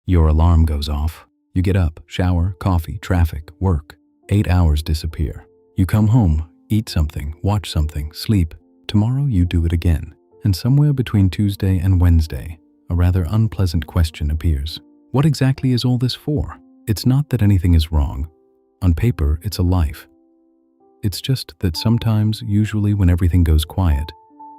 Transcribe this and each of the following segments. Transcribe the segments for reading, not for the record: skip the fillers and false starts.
Your alarm goes off. You get up, shower, coffee, traffic, work. 8 hours disappear. You come home, eat something, watch something, sleep. Tomorrow you do it again. And somewhere between Tuesday and Wednesday, a rather unpleasant question appears. What exactly is all this for? It's not that anything is wrong. On paper, it's a life. It's just that sometimes, usually when everything goes quiet,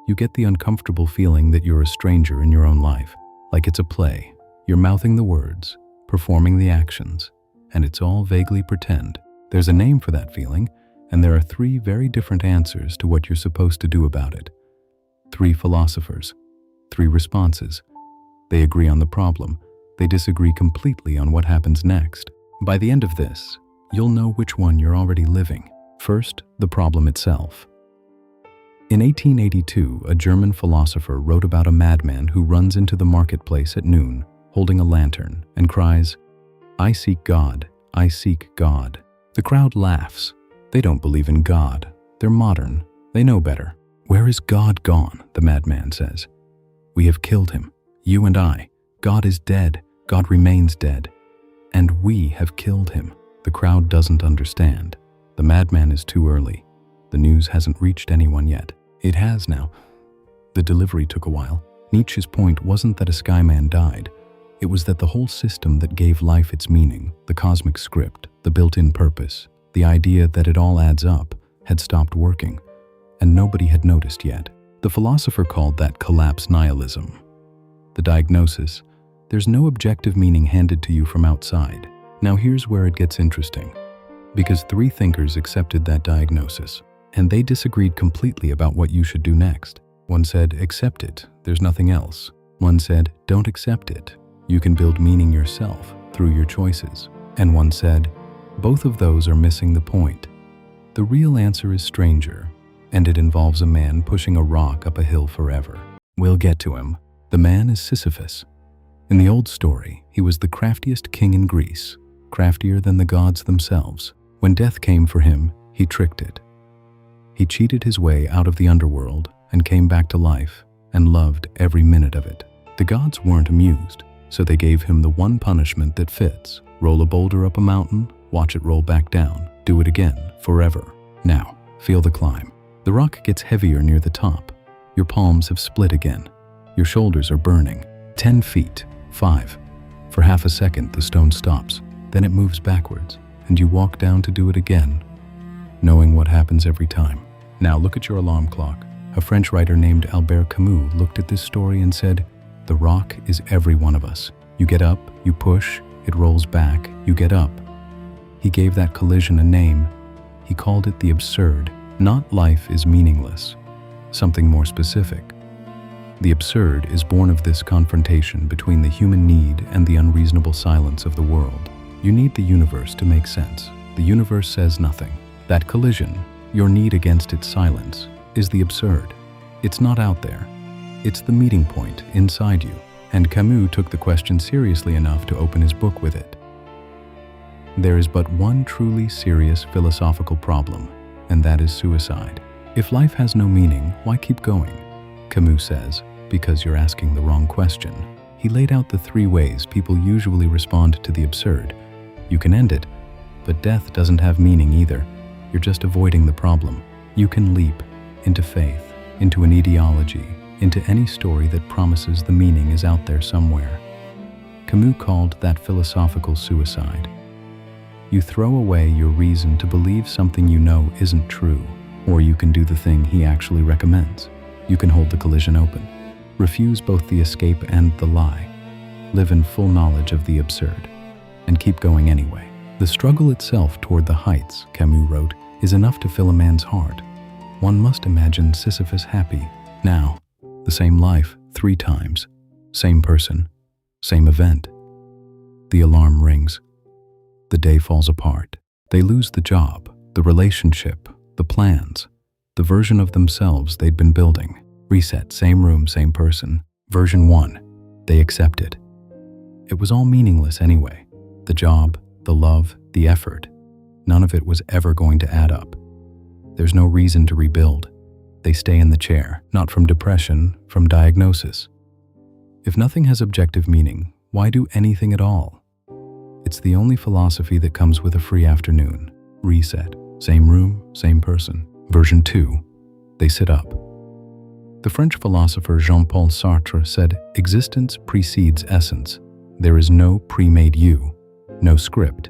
you get the uncomfortable feeling that you're a stranger in your own life. Like it's a play. You're mouthing the words, performing the actions, and it's all vaguely pretend. There's a name for that feeling, and there are 3 very different answers to what you're supposed to do about it. 3 philosophers, 3 responses. They agree on the problem. They disagree completely on what happens next. By the end of this, you'll know which one you're already living. First, the problem itself. In 1882, a German philosopher wrote about a madman who runs into the marketplace at noon, holding a lantern, and cries, "I seek God, I seek God." The crowd laughs. They don't believe in God. They're modern. They know better. "Where is God gone?" the madman says. "We have killed him, you and I. God is dead. God remains dead. And we have killed him." The crowd doesn't understand. The madman is too early. The news hasn't reached anyone yet. It has now. The delivery took a while. Nietzsche's point wasn't that a skyman died. It was that the whole system that gave life its meaning, the cosmic script, the built-in purpose, the idea that it all adds up, had stopped working, and nobody had noticed yet. The philosopher called that collapse nihilism. The diagnosis: there's no objective meaning handed to you from outside. Now here's where it gets interesting, because 3 thinkers accepted that diagnosis, and they disagreed completely about what you should do next. One said, accept it, there's nothing else. One said, don't accept it, you can build meaning yourself through your choices. And one said, both of those are missing the point. The real answer is stranger, and it involves a man pushing a rock up a hill forever. We'll get to him. The man is Sisyphus. In the old story, he was the craftiest king in Greece, craftier than the gods themselves. When death came for him, he tricked it. He cheated his way out of the underworld and came back to life and loved every minute of it. The gods weren't amused, so they gave him the one punishment that fits. Roll a boulder up a mountain, watch it roll back down, do it again, forever. Now, feel the climb. The rock gets heavier near the top. Your palms have split again. Your shoulders are burning. 10 feet, 5. For half a second, the stone stops. Then it moves backwards, and you walk down to do it again, knowing what happens every time. Now look at your alarm clock. A French writer named Albert Camus looked at this story and said, the rock is every one of us. You get up, you push, it rolls back, you get up. He gave that collision a name. He called it the absurd. Not life is meaningless, something more specific. The absurd is born of this confrontation between the human need and the unreasonable silence of the world. You need the universe to make sense. The universe says nothing. That collision, your need against its silence, is the absurd. It's not out there. It's the meeting point inside you. And Camus took the question seriously enough to open his book with it. There is but one truly serious philosophical problem, and that is suicide. If life has no meaning, why keep going? Camus says, because you're asking the wrong question. He laid out the 3 ways people usually respond to the absurd. You can end it, but death doesn't have meaning either. You're just avoiding the problem. You can leap into faith, into an ideology, into any story that promises the meaning is out there somewhere. Camus called that philosophical suicide. You throw away your reason to believe something you know isn't true, or you can do the thing he actually recommends. You can hold the collision open, refuse both the escape and the lie, live in full knowledge of the absurd, and keep going anyway. The struggle itself toward the heights, Camus wrote, is enough to fill a man's heart. One must imagine Sisyphus happy, now, the same life 3 times, same person, same event. The alarm rings. The day falls apart. They lose the job, the relationship, the plans, the version of themselves they'd been building. Reset, same room, same person. Version 1. They accept it. It was all meaningless anyway. The job, the love, the effort. None of it was ever going to add up. There's no reason to rebuild. They stay in the chair, not from depression, from diagnosis. If nothing has objective meaning, Why do anything at all? It's the only philosophy that comes with a free afternoon. Reset. Same room, same person. Version 2. They sit up. The French philosopher Jean-Paul Sartre said, "Existence precedes essence. There is no pre-made you, no script."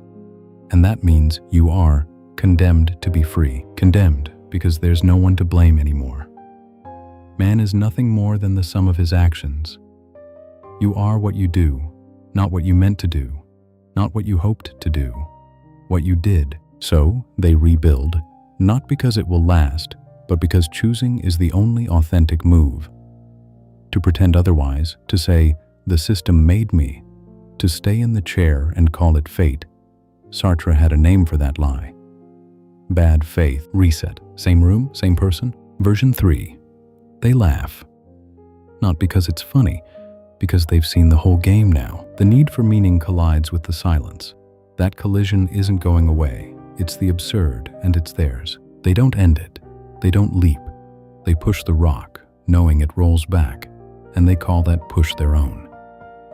And that means you are condemned to be free. Condemned because there's no one to blame anymore. Man is nothing more than the sum of his actions. You are what you do, not what you meant to do, not what you hoped to do, what you did. So they rebuild, not because it will last, but because choosing is the only authentic move. To pretend otherwise, to say, "The system made me," to stay in the chair and call it fate. Sartre had a name for that lie. Bad faith. Reset. Same room, same person. Version 3. They laugh. Not because it's funny, because they've seen the whole game now. The need for meaning collides with the silence. That collision isn't going away. It's the absurd, and it's theirs. They don't end it. They don't leap. They push the rock, knowing it rolls back, and they call that push their own.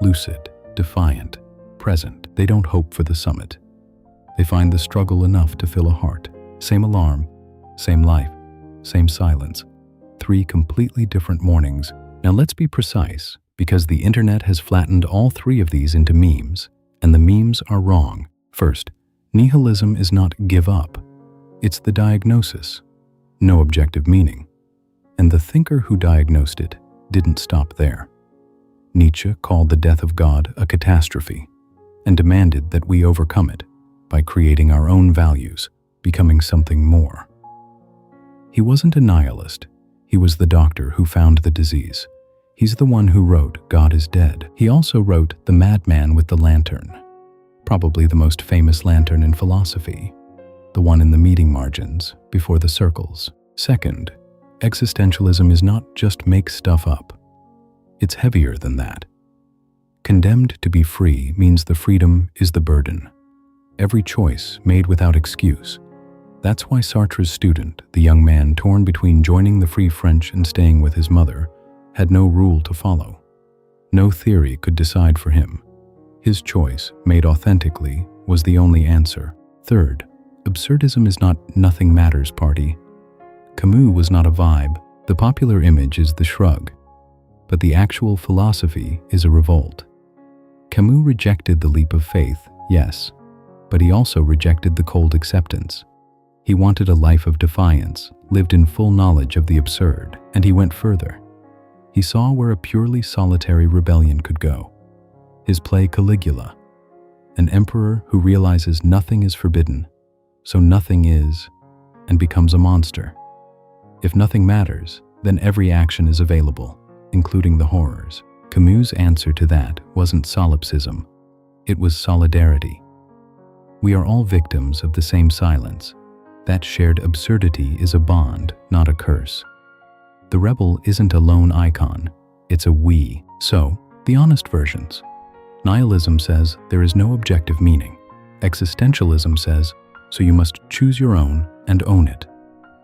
Lucid, defiant, present. They don't hope for the summit. They find the struggle enough to fill a heart. Same alarm, same life, same silence. 3 completely different mornings. Now let's be precise, because the internet has flattened all 3 of these into memes, and the memes are wrong. First, nihilism is not give up. It's the diagnosis. No objective meaning. And the thinker who diagnosed it didn't stop there. Nietzsche called the death of God a catastrophe, and demanded that we overcome it by creating our own values, becoming something more. He wasn't a nihilist. He was the doctor who found the disease. He's the one who wrote God is Dead. He also wrote The Madman with the Lantern, probably the most famous lantern in philosophy, the one in the meeting margins, before the circles. Second, existentialism is not just make stuff up. It's heavier than that. Condemned to be free means the freedom is the burden. Every choice made without excuse. That's why Sartre's student, the young man torn between joining the Free French and staying with his mother, had no rule to follow. No theory could decide for him. His choice, made authentically, was the only answer. Third, absurdism is not nothing matters party. Camus was not a vibe. The popular image is the shrug. But the actual philosophy is a revolt. Camus rejected the leap of faith, yes, but he also rejected the cold acceptance. He wanted a life of defiance, lived in full knowledge of the absurd, and he went further. He saw where a purely solitary rebellion could go. His play Caligula, an emperor who realizes nothing is forbidden, so nothing is, and becomes a monster. If nothing matters, then every action is available, including the horrors. Camus' answer to that wasn't solipsism, it was solidarity. We are all victims of the same silence. That shared absurdity is a bond, not a curse. The rebel isn't a lone icon, it's a we. So, the honest versions. Nihilism says there is no objective meaning. Existentialism says, so you must choose your own and own it.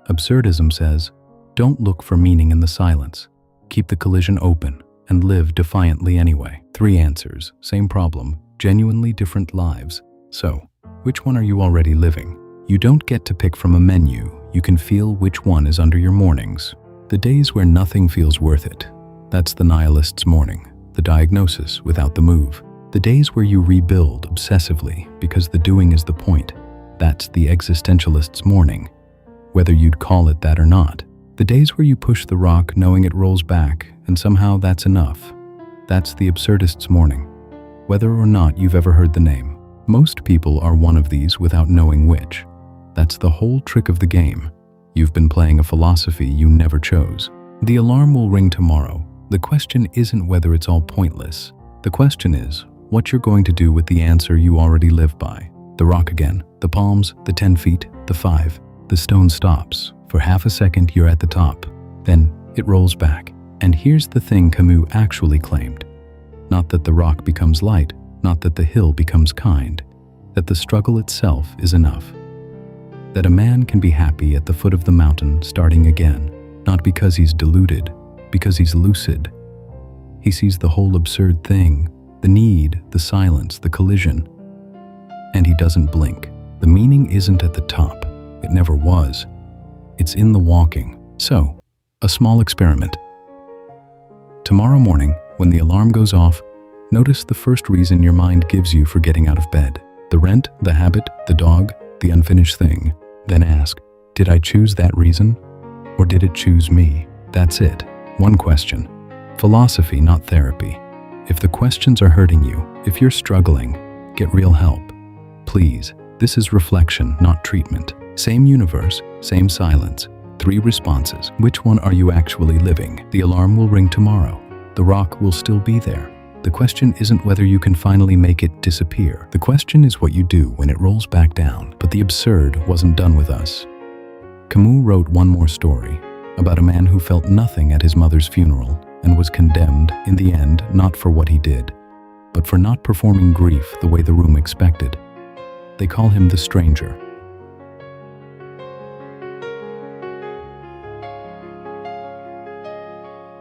Absurdism says, don't look for meaning in the silence. Keep the collision open and live defiantly anyway. 3 answers, same problem, genuinely different lives. So, which one are you already living? You don't get to pick from a menu. You can feel which one is under your mornings. The days where nothing feels worth it. That's the nihilist's morning, the diagnosis without the move. The days where you rebuild obsessively because the doing is the point. That's the existentialist's morning, whether you'd call it that or not. The days where you push the rock knowing it rolls back and somehow that's enough. That's the absurdist's morning, whether or not you've ever heard the name. Most people are one of these without knowing which. That's the whole trick of the game. You've been playing a philosophy you never chose. The alarm will ring tomorrow. The question isn't whether it's all pointless. The question is what you're going to do with the answer you already live by. The rock again, the palms, the 10 feet, the 5. The stone stops. For half a second you're at the top. Then it rolls back. And here's the thing Camus actually claimed. Not that the rock becomes light, not that the hill becomes kind, that the struggle itself is enough. That a man can be happy at the foot of the mountain starting again, not because he's deluded, because he's lucid. He sees the whole absurd thing, The need, the silence, the collision. And he doesn't blink. The meaning isn't at the top. It never was. It's in the walking. So, a small experiment. Tomorrow morning, when the alarm goes off, notice the first reason your mind gives you for getting out of bed. The rent, the habit, the dog, the unfinished thing. Then ask, did I choose that reason? Or did it choose me? That's it. One question. Philosophy, not therapy. If the questions are hurting you, if you're struggling, get real help. Please, this is reflection, not treatment. Same universe, same silence. 3 responses. Which one are you actually living? The alarm will ring tomorrow. The rock will still be there. The question isn't whether you can finally make it disappear. The question is what you do when it rolls back down. But the absurd wasn't done with us. Camus wrote one more story about a man who felt nothing at his mother's funeral and was condemned, in the end, not for what he did, but for not performing grief the way the room expected. They call him the stranger.